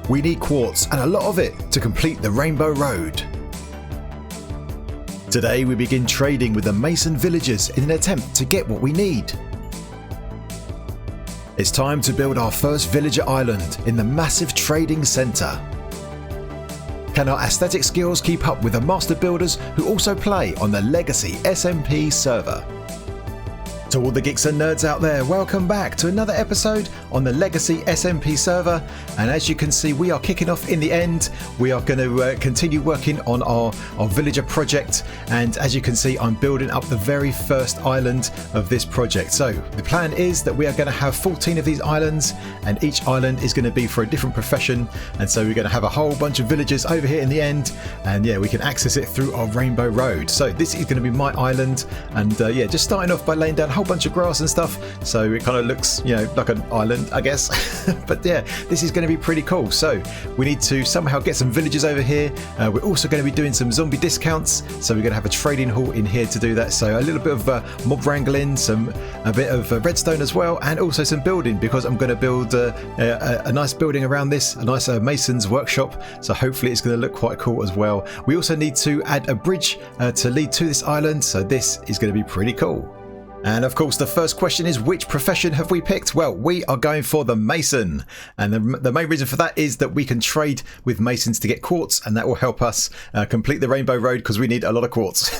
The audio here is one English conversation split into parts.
we need quartz and a lot of it to complete the Rainbow Road. Today we begin trading with the Mason villagers in an attempt to get what we need. It's time to build our first villager island in the massive trading centre. Can our aesthetic skills keep up with the master builders who also play on the Legacy SMP server? To all the geeks and nerds out there, welcome back to another episode on the Legacy SMP server, and as you can see we are kicking off in the end. We are going to continue working on our villager project, and as you can see I'm building up the very first island of this project. So the plan is that we are going to have 14 of these islands, and each island is going to be for a different profession, and so we're going to have a whole bunch of villagers over here in the end, and yeah, we can access it through our Rainbow Road. So this is going to be my island, and yeah, just starting off by laying down a whole bunch of grass and stuff, so it kind of looks, you know, like an island, I guess. But yeah, this is going to be pretty cool. So we need to somehow get some villagers over here. We're also going to be doing some zombie discounts, so we're going to have a trading hall in here to do that. So a little bit of mob wrangling, a bit of redstone as well, and also some building, because I'm going to build a nice building around this, a nice mason's workshop, so hopefully it's going to look quite cool as well. We also need to add a bridge to lead to this island, so this is going to be pretty cool. And of course the first question is, which profession have we picked? Well, we are going for the mason, and the main reason for that is that we can trade with masons to get quartz, and that will help us complete the Rainbow Road, because we need a lot of quartz.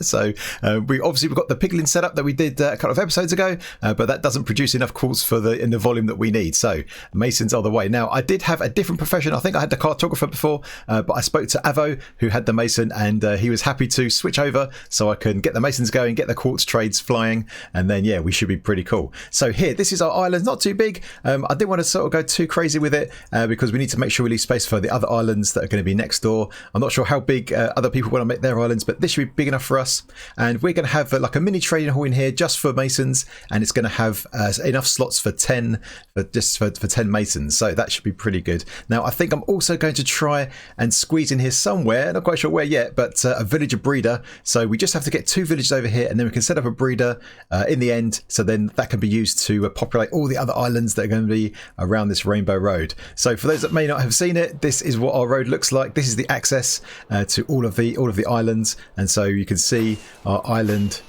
So we've got the piglin setup that we did a couple of episodes ago, but that doesn't produce enough quartz in the volume that we need, so masons are the way. Now I did have a different profession. I think I had the cartographer before, but I spoke to Avo, who had the mason, and he was happy to switch over so I can get the masons going, get the quartz trades flying, and then yeah, we should be pretty cool. So here, this is our island, not too big. I didn't want to sort of go too crazy with it, because we need to make sure we leave space for the other islands that are going to be next door. I'm not sure how big other people want to make their islands, but this should be big enough for us. And we're going to have like a mini trading hall in here just for masons, and it's going to have enough slots for 10 masons, so that should be pretty good. Now I think I'm also going to try and squeeze in here somewhere, not quite sure where yet, but a villager breeder. So we just have to get 2 villagers over here, and then we can set up a breeder in the end, so then that can be used to populate all the other islands that are going to be around this Rainbow Road. So for those that may not have seen it, this is what our road looks like. This is the access to all of the islands, and so you can see our island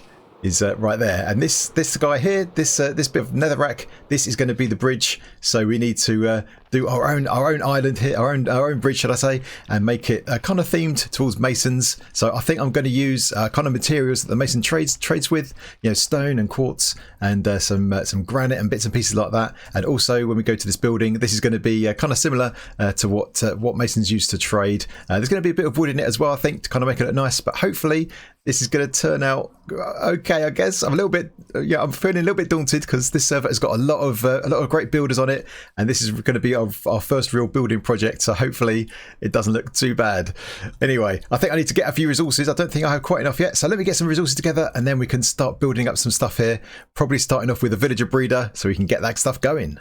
is right there, and this guy here, this bit of netherrack, this is going to be the bridge. So we need to do our own island here, our own bridge, should I say, and make it kind of themed towards masons. So I think I'm going to use kind of materials that the mason trades with, you know, stone and quartz, and some granite and bits and pieces like that. And also when we go to this building, this is going to be kind of similar to what masons use to trade. There's going to be a bit of wood in it as well, I think, to kind of make it look nice, but hopefully this is going to turn out okay, I guess. I'm I'm feeling a little bit daunted, because this server has got a lot of great builders on it, and this is going to be our first real building project, so hopefully it doesn't look too bad. Anyway, I think I need to get a few resources. I don't think I have quite enough yet, so let me get some resources together, and then we can start building up some stuff here, probably starting off with a villager breeder so we can get that stuff going.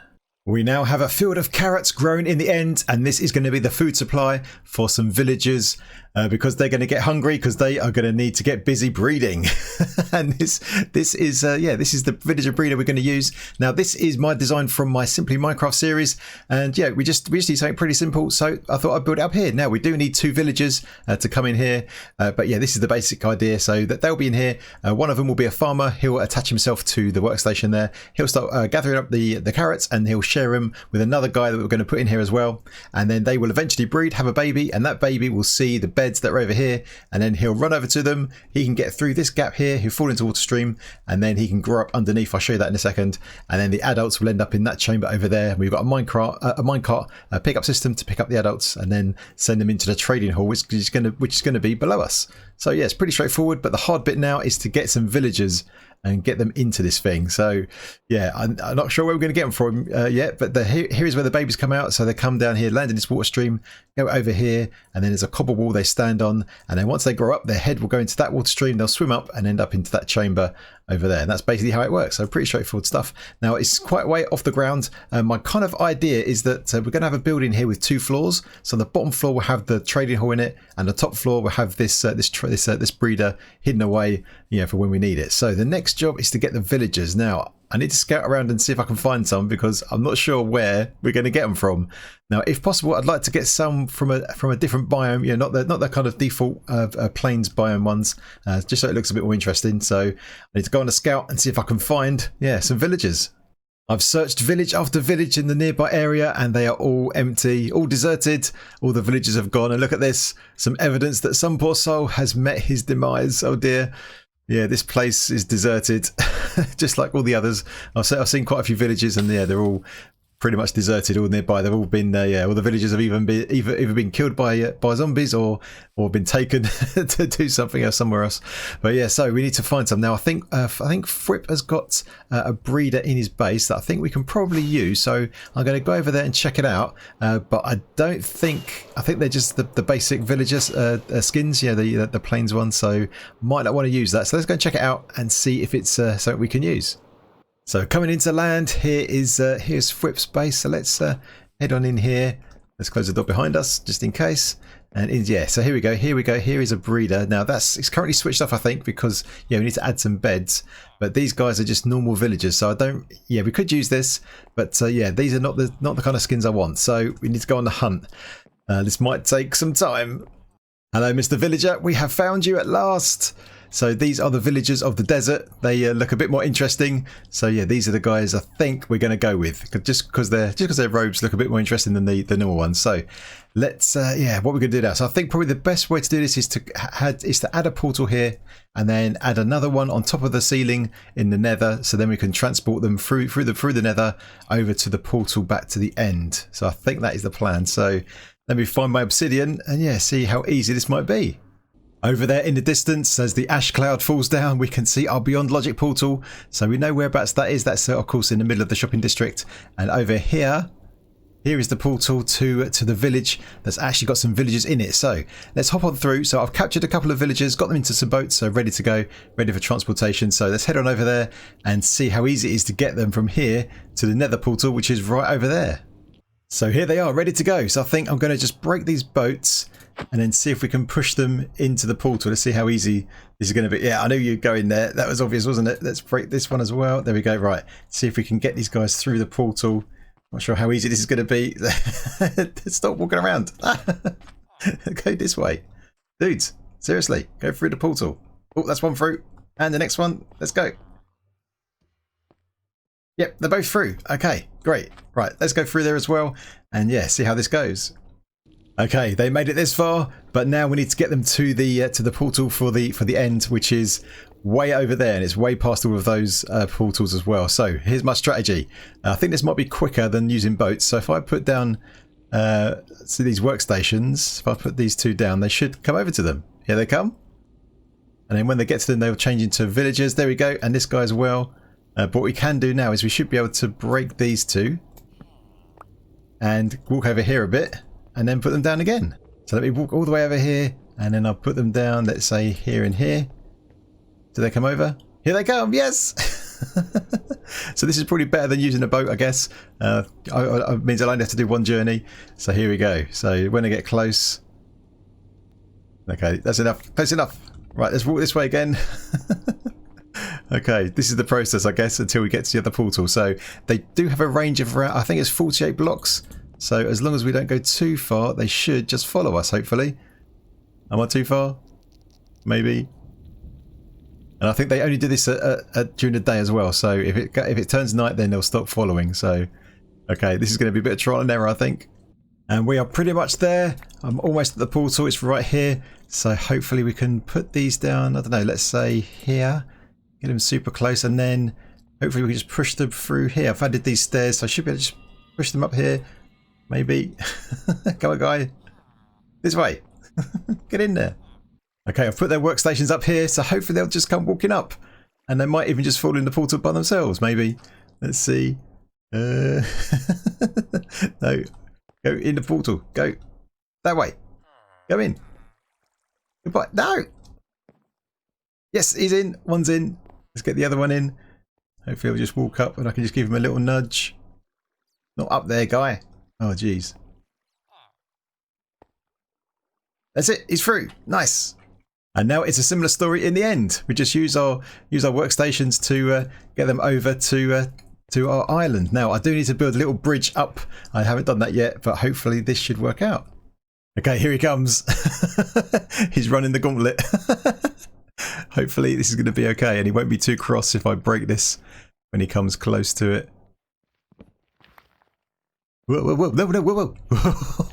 We now have a field of carrots grown in the end, and this is going to be the food supply for some villagers, because they're going to get hungry, because they are going to need to get busy breeding. And this is the villager breeder we're going to use. Now this is my design from my Simply Minecraft series, and yeah, we just need something pretty simple, so I thought I'd build it up here. Now we do need 2 villagers to come in here, but yeah, this is the basic idea, so that they'll be in here. One of them will be a farmer. He'll attach himself to the workstation there. He'll start gathering up the carrots, and he'll share them with another guy that we're going to put in here as well, and then they will eventually breed, have a baby, and that baby will see the beds that are over here, and then he'll run over to them. He can get through this gap here, he'll fall into water stream, and then he can grow up underneath. I'll show you that in a second, and then the adults will end up in that chamber over there. We've got a minecart pickup system to pick up the adults and then send them into the trading hall, which is going to be below us. So yeah, it's pretty straightforward, but the hard bit now is to get some villagers and get them into this thing. So yeah, I'm not sure where we're going to get them from yet, but here is where the babies come out. So they come down here, land in this water stream, go over here, and then there's a cobble wall they stand on, and then once they grow up, their head will go into that water stream, they'll swim up and end up into that chamber over there, and that's basically how it works. So pretty straightforward stuff. Now it's quite a way off the ground. My kind of idea is that we're going to have a building here with 2 floors. So the bottom floor will have the trading hall in it, and the top floor will have this breeder hidden away, for when we need it. So the next job is to get the villagers. Now I need to scout around and see if I can find some, because I'm not sure where we're going to get them from. Now, if possible, I'd like to get some from a different biome, you know, not the kind of default plains biome ones, just so it looks a bit more interesting. So I need to go on a scout and see if I can find, yeah, some villagers. I've searched village after village in the nearby area and they are all empty, all deserted. All the villagers have gone, and look at this, some evidence that some poor soul has met his demise. Oh dear. Yeah, this place is deserted, just like all the others. I've seen quite a few villages, and yeah, they're all pretty much deserted, all nearby. They've all been, yeah, all the villagers have either been killed by zombies or been taken to do something else somewhere else. But yeah, so we need to find some now. I think Fripp has got a breeder in his base that I think we can probably use. So I'm going to go over there and check it out. But I think they're just the basic villagers skins, yeah, the plains ones. So might not want to use that. So let's go and check it out and see if it's something we can use. So coming into land, here's Fripp's base. So let's head on in here. Let's close the door behind us just in case. And yeah, so here we go. Here is a breeder. Now it's currently switched off, I think, because yeah, we need to add some beds. But these guys are just normal villagers, so we could use this, but yeah, these are not the kind of skins I want. So we need to go on the hunt. This might take some time. Hello, Mr. Villager. We have found you at last. So these are the villagers of the desert. They look a bit more interesting. So yeah, these are the guys I think we're going to go with, just because their robes look a bit more interesting than the normal ones. So let's yeah, what we're going to do now. So I think probably the best way to do this is to add a portal here, and then add another one on top of the ceiling in the nether. So then we can transport them through the nether over to the portal back to the end. So I think that is the plan. So let me find my obsidian and yeah, see how easy this might be. Over there in the distance, as the ash cloud falls down, we can see our Beyond Logic portal. So we know whereabouts that is. That's of course in the middle of the shopping district. And over here is the portal to the village that's actually got some villagers in it. So let's hop on through. So I've captured a couple of villagers, got them into some boats, so ready to go, ready for transportation. So let's head on over there and see how easy it is to get them from here to the nether portal, which is right over there. So here they are, ready to go. So I think I'm going to just break these boats and then see if we can push them into the portal. Let's see how easy this is going to be. Yeah, I knew you'd go in there. That was obvious, wasn't it? Let's break this one as well. There we go. Right. See if we can get these guys through the portal. Not sure how easy this is going to be. Stop walking around. Go this way. Dudes, seriously, go through the portal. Oh, that's one through. And the next one. Let's go. Yep, they're both through. Okay, great. Right, let's go through there as well. And yeah, see how this goes. Okay, they made it this far, but now we need to get them to the portal for the end, which is way over there, and it's way past all of those portals as well. So here's my strategy. I think this might be quicker than using boats. So if I put down so these workstations, if I put these two down, they should come over to them. Here they come. And then when they get to them, they'll change into villagers. There we go. And this guy as well. But what we can do now is we should be able to break these two and walk over here a bit and then put them down again. So let me walk all the way over here and then I'll put them down, let's say here and here. Do they come over? Here they come, yes! So this is probably better than using a boat, I guess. It means I'll only have to do one journey. So here we go. So when I get close... Okay, that's enough. Close enough. Right, let's walk this way again. Okay, this is the process, I guess, until we get to the other portal. So they do have a range of around, I think it's 48 blocks. So as long as we don't go too far, they should just follow us, hopefully. Am I too far? Maybe. And I think they only do this during the day as well. So if it turns night, then they'll stop following. So, okay, this is going to be a bit of trial and error, I think. And we are pretty much there. I'm almost at the portal. It's right here. So hopefully we can put these down. I don't know, let's say here. Get them super close, and then hopefully we can just push them through here. I've added these stairs, so I should be able to just push them up here. Maybe. Come on, guy. This way. Get in there. Okay, I've put their workstations up here, so hopefully they'll just come walking up. And they might even just fall in the portal by themselves, maybe. Let's see. No. Go in the portal. Go that way. Go in. Goodbye. No! Yes, he's in. One's in. Let's get the other one in. Hopefully he'll just walk up and I can just give him a little nudge. Not up there, guy. Oh, jeez. That's it. He's through. Nice. And now it's a similar story in the end. We just use our workstations to get them over to our island. Now I do need to build a little bridge up. I haven't done that yet, but hopefully this should work out. Okay, here he comes. He's running the gauntlet. Hopefully this is going to be okay, and he won't be too cross if I break this when he comes close to it. Whoa, whoa, whoa, whoa, whoa, whoa. I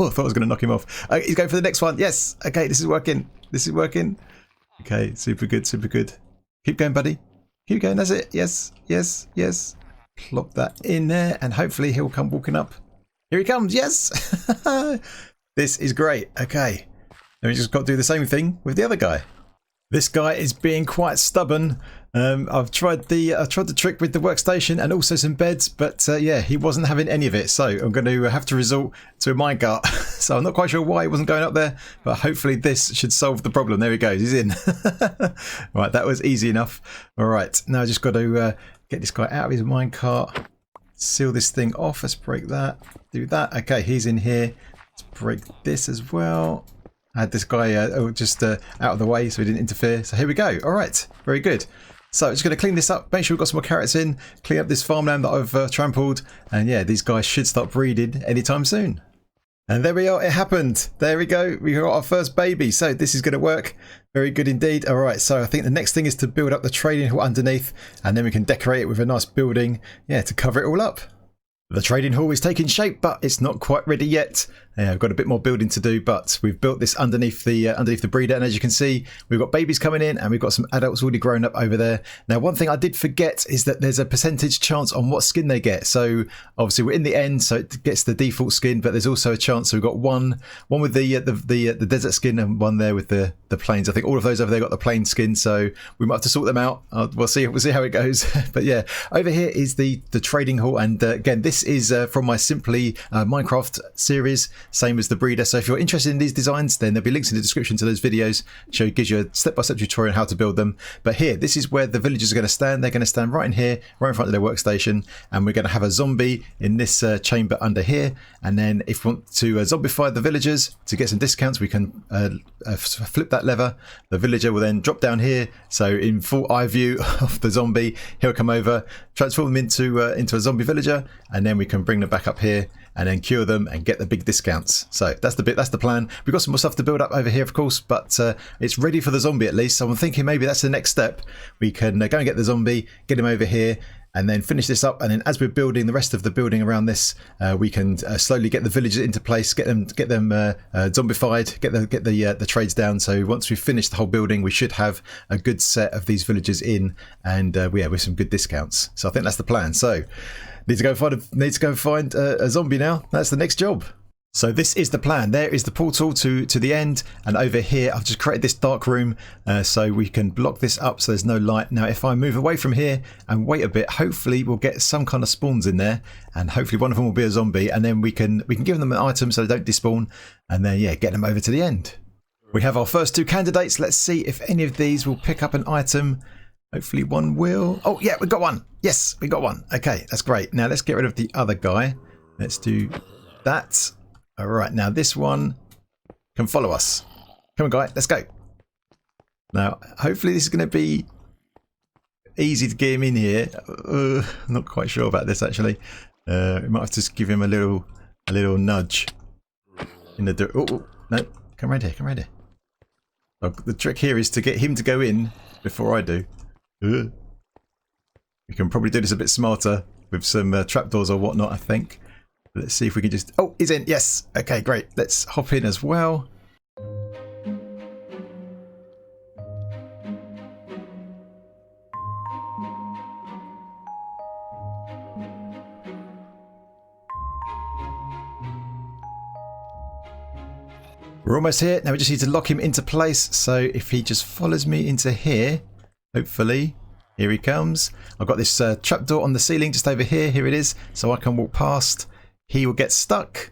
thought I was going to knock him off. He's going for the next one. Yes. Okay, this is working. This is working. Okay, super good, super good. Keep going, buddy. Keep going. That's it. Yes, yes, yes. Plop that in there, and hopefully he'll come walking up. Here he comes. Yes. This is great. Okay. Now we just got to do the same thing with the other guy. This guy is being quite stubborn. I've tried the trick with the workstation and also some beds, but yeah, he wasn't having any of it. So I'm going to have to resort to a minecart. So I'm not quite sure why he wasn't going up there, but hopefully this should solve the problem. There he goes. He's in. Right, that was easy enough. All right, now I just got to get this guy out of his minecart. Seal this thing off. Let's break that. Do that. Okay, he's in here. Let's break this as well. I had this guy just out of the way so he didn't interfere. So here we go. All right, very good. So just going to clean this up, make sure we've got some more carrots in, clean up this farmland that I've trampled, and yeah, these guys should start breeding anytime soon. And there we are, it happened. There we go, we got our first baby. So this is going to work very good indeed. All right, so I think the next thing is to build up the trading hall underneath, and then we can decorate it with a nice building, yeah, to cover it all up. The trading hall is taking shape, but it's not quite ready yet. Yeah, I've got a bit more building to do, but we've built this underneath the breeder, and as you can see, we've got babies coming in, and we've got some adults already grown up over there. Now, one thing I did forget is that there's a percentage chance on what skin they get. So obviously we're in the end, so it gets the default skin, but there's also a chance. So we've got one with the desert skin and one there with the plains. I think all of those over there got the plain skin, so we might have to sort them out. We'll see how it goes. But yeah, over here is the trading hall, and again, this is from my Simply Minecraft series, same as the breeder. So if you're interested in these designs, then there'll be links in the description to those videos. It gives you a step-by-step tutorial on how to build them. But here, this is where the villagers are going to stand. They're going to stand right in here, right in front of their workstation, and we're going to have a zombie in this chamber under here. And then if we want to zombify the villagers to get some discounts, we can flip that lever. The villager will then drop down here, so in full eye view of the zombie, he'll come over, transform them into a zombie villager, and then we can bring them back up here and then cure them and get the big discounts. So that's the plan. We've got some more stuff to build up over here, of course, but it's ready for the zombie at least. So I'm thinking maybe that's the next step. We can go and get the zombie, get him over here, and then finish this up. And then as we're building the rest of the building around this, we can slowly get the villagers into place, get them zombified, get the trades down. So once we've finished the whole building, we should have a good set of these villagers in, and with some good discounts. So I think that's the plan. So need to go find a zombie now. That's the next job. So this is the plan. There is the portal to the end, and over here I've just created this dark room so we can block this up so there's no light. Now if I move away from here and wait a bit, hopefully we'll get some kind of spawns in there, and hopefully one of them will be a zombie, and then we can give them an item so they don't despawn, and then yeah, get them over to the end. We have our first two candidates. Let's see if any of these will pick up an item. Hopefully one will. Oh yeah, we got one. Yes, we got one. Okay, that's great. Now let's get rid of the other guy. Let's do that. All right, now this one can follow us. Come on, guy, let's go. Now, hopefully this is going to be easy to get him in here. I'm not quite sure about this actually. We might have to just give him a little nudge in the. Oh no, come right here, come right here. Oh, the trick here is to get him to go in before I do. We can probably do this a bit smarter with some trapdoors or whatnot, I think. Let's see if we can just... Oh, he's in. Yes. Okay, great. Let's hop in as well. We're almost here. Now we just need to lock him into place. So if he just follows me into here, hopefully... Here he comes. I've got this trapdoor on the ceiling just over here. Here it is. So I can walk past. He will get stuck.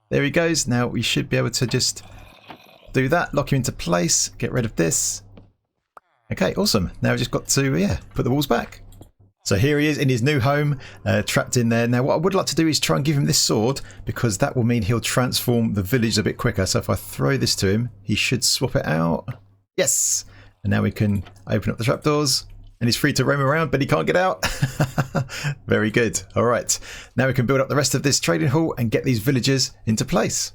There he goes. Now we should be able to just do that. Lock him into place. Get rid of this. Okay, awesome. Now we've just got to, put the walls back. So here he is in his new home, trapped in there. Now what I would like to do is try and give him this sword, because that will mean he'll transform the village a bit quicker. So if I throw this to him, he should swap it out. Yes. And now we can open up the trapdoors. And he's free to roam around, but he can't get out. Very good. All right. Now we can build up the rest of this trading hall and get these villagers into place.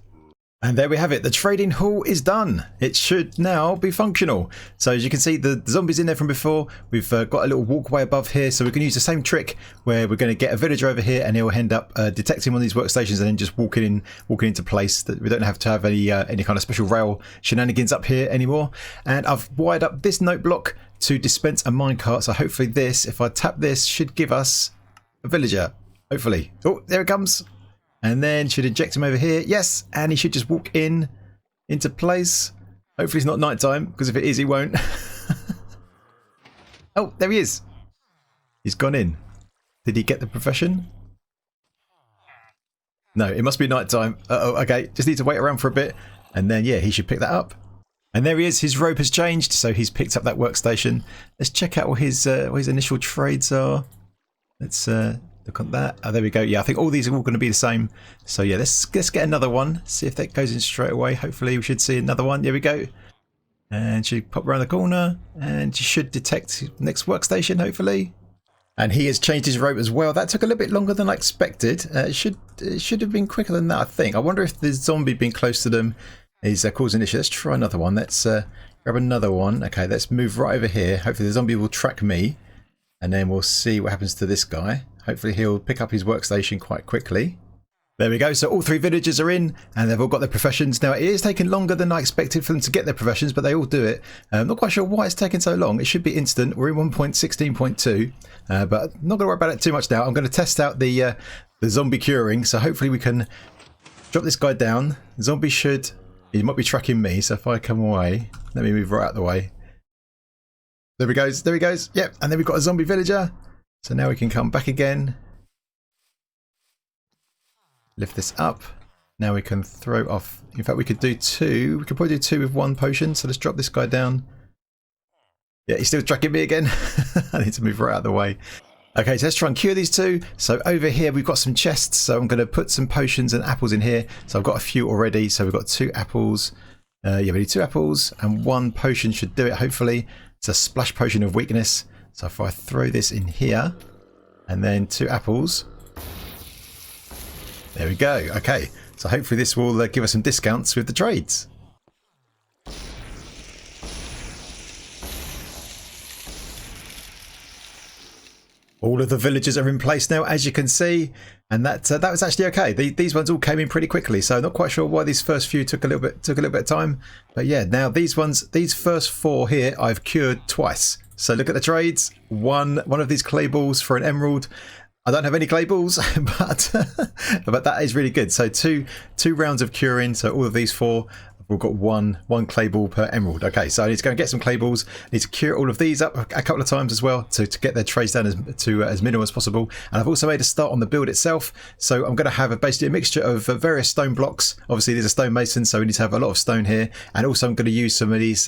And there we have it. The trading hall is done. It should now be functional. So as you can see, the zombies in there from before. We've got a little walkway above here. So we can use the same trick where we're going to get a villager over here and he'll end up detecting one of these workstations and then just walking into place. That we don't have to have any kind of special rail shenanigans up here anymore. And I've wired up this note block to dispense a minecart. So hopefully this, if I tap this, should give us a villager. Hopefully. Oh, there it comes. And then should inject him over here. Yes, and he should just walk into place. Hopefully it's not nighttime, because if it is, he won't. Oh, there he is. He's gone in. Did he get the profession? No, it must be nighttime. Uh-oh, okay. Just need to wait around for a bit. And then, yeah, he should pick that up. And there he is. His rope has changed, so he's picked up that workstation. Let's check out what his initial trades are. Let's look at that. Oh, there we go. Yeah, I think all these are all going to be the same. So yeah, let's get another one. See if that goes in straight away. Hopefully we should see another one. There we go. And she pop around the corner and she should detect next workstation, hopefully. And he has changed his rope as well. That took a little bit longer than I expected. It should have been quicker than that, I think. I wonder if the zombie being close to them is causing issue. Let's try another one. Let's grab another one. Okay, let's move right over here. Hopefully the zombie will track me. And then we'll see what happens to this guy. Hopefully he'll pick up his workstation quite quickly. There we go. So all three villagers are in and they've all got their professions. Now it is taking longer than I expected for them to get their professions, but they all do it. I'm not quite sure why it's taking so long. It should be instant. We're in 1.16.2, but I'm not going to worry about it too much now. I'm going to test out the zombie curing. So hopefully we can drop this guy down. The zombie he might be tracking me. So if I come away, let me move right out of the way. There he goes. There he goes. Yep. And then we've got a zombie villager. So now we can come back again. Lift this up. Now we can throw off. In fact, we could do two. We could probably do two with one potion. So let's drop this guy down. Yeah, he's still tracking me again. I need to move right out of the way. Okay, so let's try and cure these two. So over here, we've got some chests. So I'm going to put some potions and apples in here. So I've got a few already. So we've got 2 apples. Yeah, we need 2 apples and 1 potion should do it, hopefully. It's a splash potion of weakness. So if I throw this in here and then 2 apples. There we go. Okay, so hopefully this will give us some discounts with the trades. All of the villagers are in place now, as you can see, and that was actually okay. These ones all came in pretty quickly, so not quite sure why these first few took a little bit of time. But yeah, now these first 4 here, I've cured twice. So look at the trades. One of these clay balls for an emerald. I don't have any clay balls, but that is really good. So two rounds of curing. So all of these 4. We've got one clay ball per emerald. Okay, so I need to go and get some clay balls. I need to cure all of these up a couple of times as well to get their trades down as minimal as possible. And I've also made a start on the build itself. So I'm going to have basically a mixture of various stone blocks. Obviously, these are stonemason, so we need to have a lot of stone here. And also, I'm going to use some of these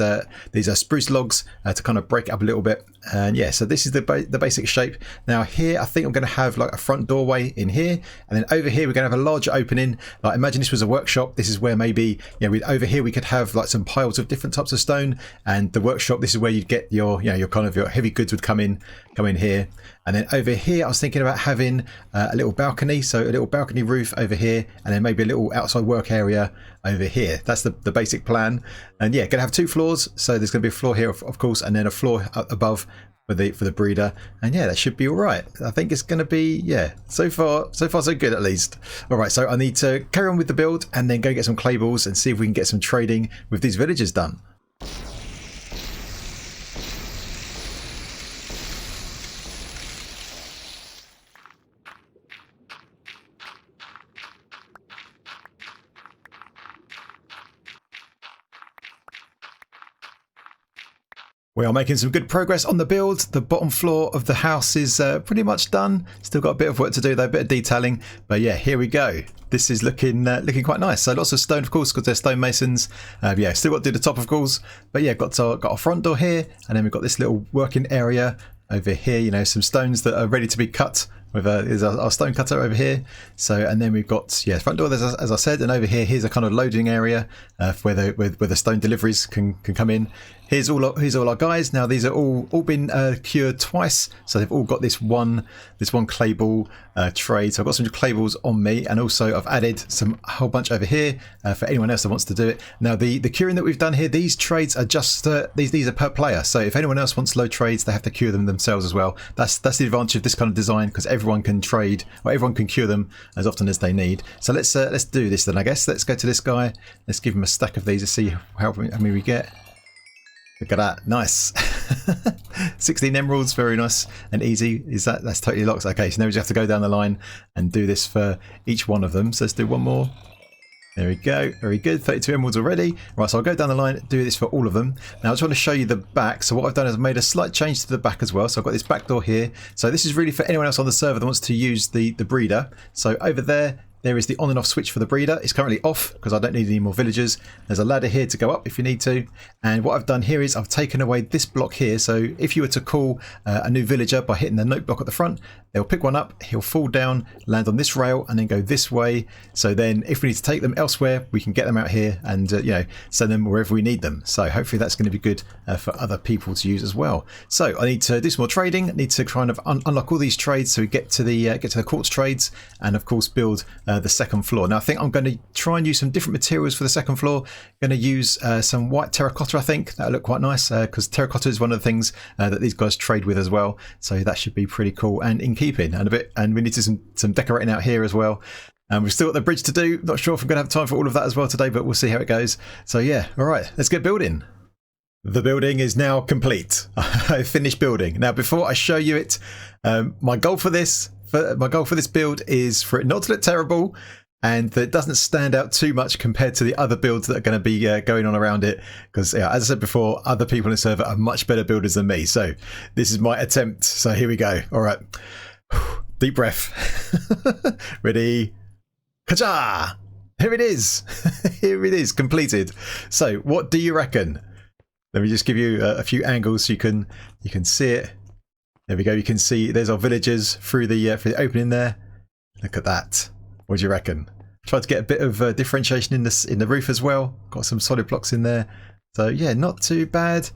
spruce logs to kind of break it up a little bit. And yeah, so this is the basic shape. Now here, I think I'm going to have like a front doorway in here, and then over here we're going to have a larger opening. Like imagine this was a workshop. This is where maybe over here we could have like some piles of different types of stone, and the workshop, this is where you'd get your your heavy goods would come in here. And then over here I was thinking about having a little balcony, so a little balcony roof over here, and then maybe a little outside work area over here. That's the basic plan. And yeah, gonna have 2 floors, so there's gonna be a floor here of course, and then a floor up above for the breeder. And yeah, that should be all right. I think it's gonna be, yeah, so far so good at least. All right, so I need to carry on with the build and then go get some clay balls and see if we can get some trading with these villagers done. We are making some good progress on the build. The bottom floor of the house is pretty much done. Still got a bit of work to do though, a bit of detailing. But yeah, here we go. This is looking quite nice. So lots of stone, of course, because they're stonemasons. Yeah, still got to do the top, of course. But yeah, got a front door here, and then we've got this little working area over here. You know, some stones that are ready to be cut. With is our stone cutter over here. So, and then we've got front door, as I said, and over here, here's a kind of loading area where the stone deliveries can come in. here's all our guys. Now these are all been cured twice, so they've all got this one clay ball trade. So I've got some clay balls on me, and also I've added a whole bunch over here for anyone else that wants to do it. Now the curing that we've done here, these trades are just these are per player. So if anyone else wants low trades, they have to cure them themselves as well. That's the advantage of this kind of design, because everyone can trade, or everyone can cure them as often as they need. So let's do this then, I guess. Let's go to this guy. Let's give him a stack of these to see how many we get. Look at that, nice. 16 emeralds, very nice and easy. That's totally locked. Okay, so now we just have to go down the line and do this for each one of them. So let's do one more. There we go, very good. 32 emeralds already. Right, so I'll go down the line, do this for all of them. Now I just want to show you the back. So what I've done is I've made a slight change to the back as well. So I've got this back door here. So this is really for anyone else on the server that wants to use the breeder. So over there is the on and off switch for the breeder. It's currently off because I don't need any more villagers. There's a ladder here to go up if you need to. And what I've done here is I've taken away this block here. So if you were to call a new villager by hitting the note block at the front, they'll pick one up, he'll fall down, land on this rail, and then go this way. So then if we need to take them elsewhere, we can get them out here and send them wherever we need them. So hopefully that's going to be good for other people to use as well. So I need to do some more trading. I need to kind of unlock all these trades so we get to the quartz trades, and of course build the second floor. Now I think I'm going to try and use some different materials for the second floor. I'm going to use some white terracotta. I think that'll look quite nice because terracotta is one of the things that these guys trade with as well. So that should be pretty cool and in keeping. And we need to some decorating out here as well. And we've still got the bridge to do. Not sure if I'm going to have time for all of that as well today, but we'll see how it goes. So yeah, all right, let's get building. The building is now complete. I finished building. Now before I show you it, my goal for this build is for it not to look terrible, and that it doesn't stand out too much compared to the other builds that are going to be going on around it. Because as I said before, other people in the server are much better builders than me. So this is my attempt. So here we go. All right. Deep breath. Ready. Kaja! Here it is. Here it is, completed. So what do you reckon? Let me just give you a few angles so you can see it. There we go. You can see there's our villagers through the opening there. Look at that. What do you reckon? Tried to get a bit of differentiation in the roof as well. Got some solid blocks in there. So yeah, not too bad.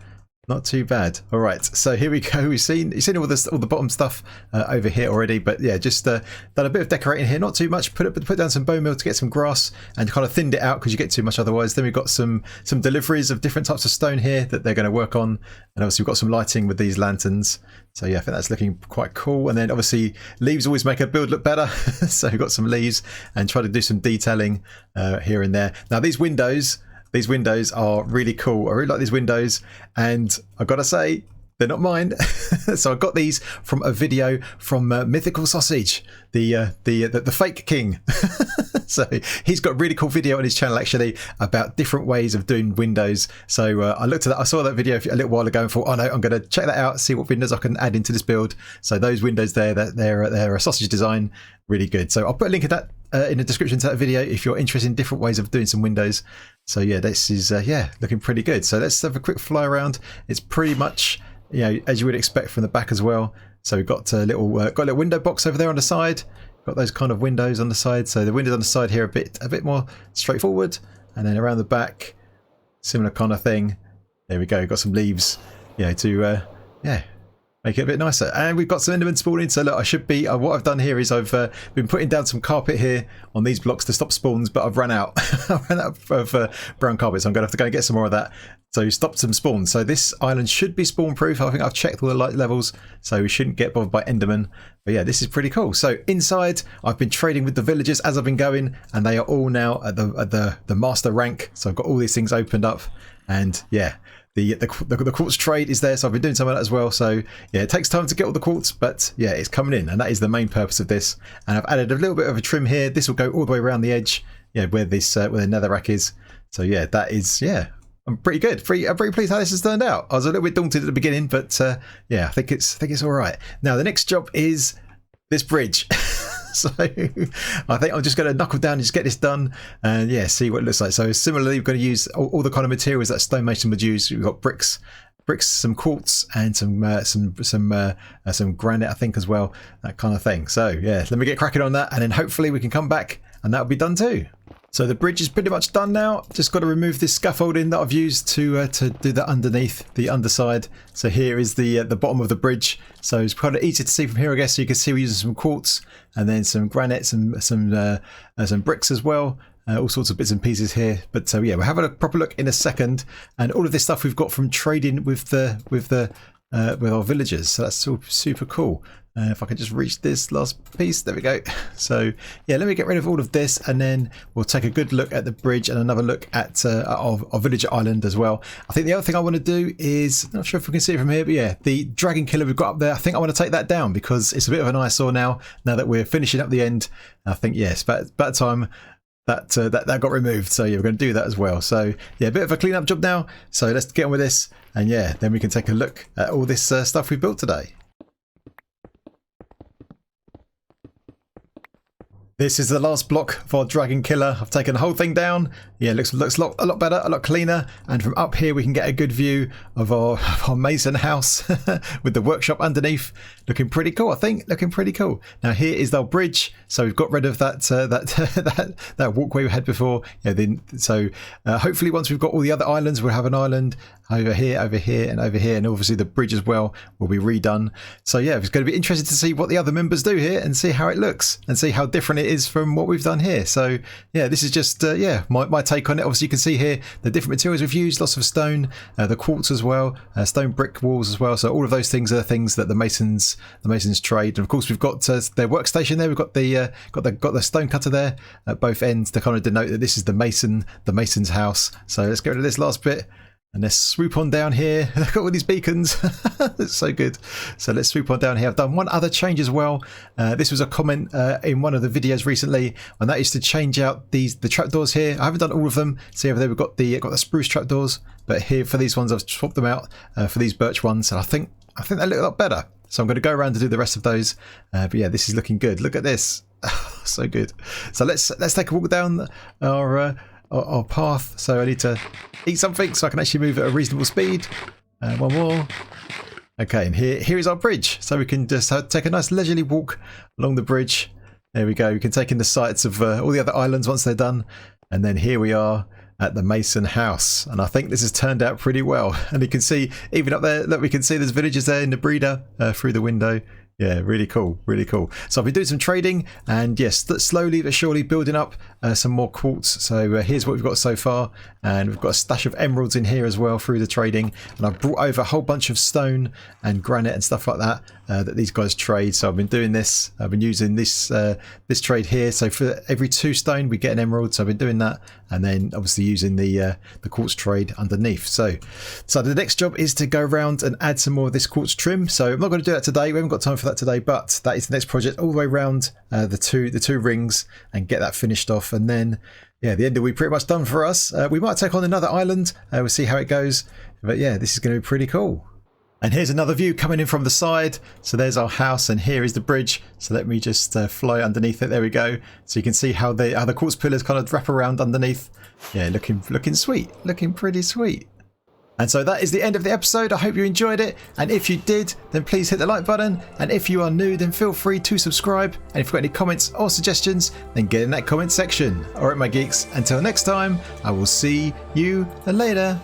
Not too bad. All right, so here we go. You've seen all the bottom stuff over here already, but yeah, just done a bit of decorating here. Not too much. Put down some bone meal to get some grass and kind of thinned it out because you get too much otherwise. Then we've got some deliveries of different types of stone here that they're going to work on, and obviously we've got some lighting with these lanterns. So yeah, I think that's looking quite cool. And then obviously leaves always make a build look better. So we've got some leaves and try to do some detailing here and there. Now these windows are really cool. I really like these windows, and I've got to say, they're not mine. So I got these from a video from Mythical Sausage, the fake king. So he's got a really cool video on his channel actually about different ways of doing windows. So I looked at that. I saw that video a little while ago and thought, oh no, I'm going to check that out, see what windows I can add into this build. So those windows there, they're a sausage design, really good. So I'll put a link of that in the description to that video if you're interested in different ways of doing some windows. So yeah, this is looking pretty good. So let's have a quick fly around. It's pretty much as you would expect from the back as well. So we've got a little window box over there on the side. Got those kind of windows on the side. So the windows on the side here are a bit more straightforward, and then around the back, similar kind of thing. There we go. Got some leaves, to make it a bit nicer. And we've got some Enderman spawning. So look, I should be. What I've done here is I've been putting down some carpet here on these blocks to stop spawns, but I've run out. I ran out of brown carpet, so I'm going to have to go and get some more of that. So stop some spawns. So this island should be spawn proof. I think I've checked all the light levels, so we shouldn't get bothered by Enderman. But yeah, this is pretty cool. So inside, I've been trading with the villagers as I've been going, and they are all now at the master rank. So I've got all these things opened up, and yeah. The quartz trade is there, so I've been doing some of that as well. So yeah, it takes time to get all the quartz, but yeah, it's coming in, and that is the main purpose of this. And I've added a little bit of a trim here. This will go all the way around the edge, where the netherrack is. So yeah, that is I'm pretty good. I'm pretty pleased how this has turned out. I was a little bit daunted at the beginning, but yeah, I think it's all right. Now the next job is this bridge. So I think I'm just going to knuckle down and just get this done and yeah, see what it looks like. So similarly, we're going to use all the kind of materials that stonemason would use. We've got bricks, some quartz, and some granite, I think, as well, that kind of thing. So yeah, let me get cracking on that, and then hopefully we can come back and that'll be done too. So the bridge is pretty much done now. Just got to remove this scaffolding that I've used to do that underneath the underside. So here is the bottom of the bridge. So it's kind of easy to see from here, I guess. So you can see we're using some quartz and then some granite, some bricks as well. All sorts of bits and pieces here. But yeah, we'll have a proper look in a second. And all of this stuff we've got from trading with our villagers. So that's super cool. If I can just reach this last piece, there we go. So yeah, let me get rid of all of this and then we'll take a good look at the bridge and another look at our villager island as well. I think the other thing I want to do is, not sure if we can see it from here, but yeah, the dragon killer we've got up there, I think I want to take that down because it's a bit of an eyesore now that we're finishing up the end. I think, yes, about time that got removed. So yeah, we're going to do that as well. So yeah, a bit of a clean up job now. So let's get on with this and yeah, then we can take a look at all this stuff we built today. This is the last block of our dragon killer. I've taken the whole thing down. Yeah, it looks a lot better, a lot cleaner. And from up here, we can get a good view of our mason house with the workshop underneath. Looking pretty cool, I think. Looking pretty cool. Now here is our bridge. So we've got rid of that that walkway we had before. Yeah, so hopefully once we've got all the other islands, we'll have an island over here, and over here, and obviously the bridge as well will be redone. So yeah, it's going to be interesting to see what the other members do here and see how it looks and see how different it is from what we've done here. So yeah, this is just yeah, my take on it. Obviously you can see here the different materials we've used, lots of stone, the quartz as well, stone brick walls as well. So all of those things are things that the masons trade. And of course we've got their workstation there. We've got the stone cutter there at both ends to kind of denote that this is the mason's house. So let's get rid of this last bit. And let's swoop on down here. Look at all these beacons. It's so good. So let's swoop on down here. I've done one other change as well. This was a comment in one of the videos recently, and that is to change out the trapdoors here. I haven't done all of them. See over there we've got the spruce trapdoors, but here for these ones I've swapped them out for these birch ones, and I think they look a lot better. So I'm going to go around and do the rest of those. But yeah, this is looking good. Look at this. So good. So let's take a walk down our path. So I need to eat something so I can actually move at a reasonable speed. One more. Okay, and here is our bridge. So we can just take a nice leisurely walk along the bridge. There we go. We can take in the sights of all the other islands once they're done. And then here we are at the Mason house. And I think this has turned out pretty well. And you can see even up there that we can see there's villagers there in the breeder through the window. Yeah, really cool, really cool. So I've been doing some trading and yes, slowly but surely building up some more quartz. So here's what we've got so far, and we've got a stash of emeralds in here as well through the trading. And I've brought over a whole bunch of stone and granite and stuff like that that these guys trade. So I've been doing this. I've been using this trade here. So for every 2 stone we get an emerald. So I've been doing that, and then obviously using the quartz trade underneath. So the next job is to go around and add some more of this quartz trim. So I'm not going to do that today. We haven't got time for that today, but that is the next project, all the way around the two rings and get that finished off. And then yeah, the end will be pretty much done for us. We might take on another island. We'll see how it goes, but yeah, this is going to be pretty cool. And here's another view coming in from the side. So there's our house and here is the bridge. So let me just fly underneath it. There we go. So you can see how the quartz pillars kind of wrap around underneath. Yeah, looking sweet, looking pretty sweet. And so that is the end of the episode. I hope you enjoyed it. And if you did, then please hit the like button. And if you are new, then feel free to subscribe. And if you've got any comments or suggestions, then get in that comment section. All right, my geeks, until next time, I will see you later.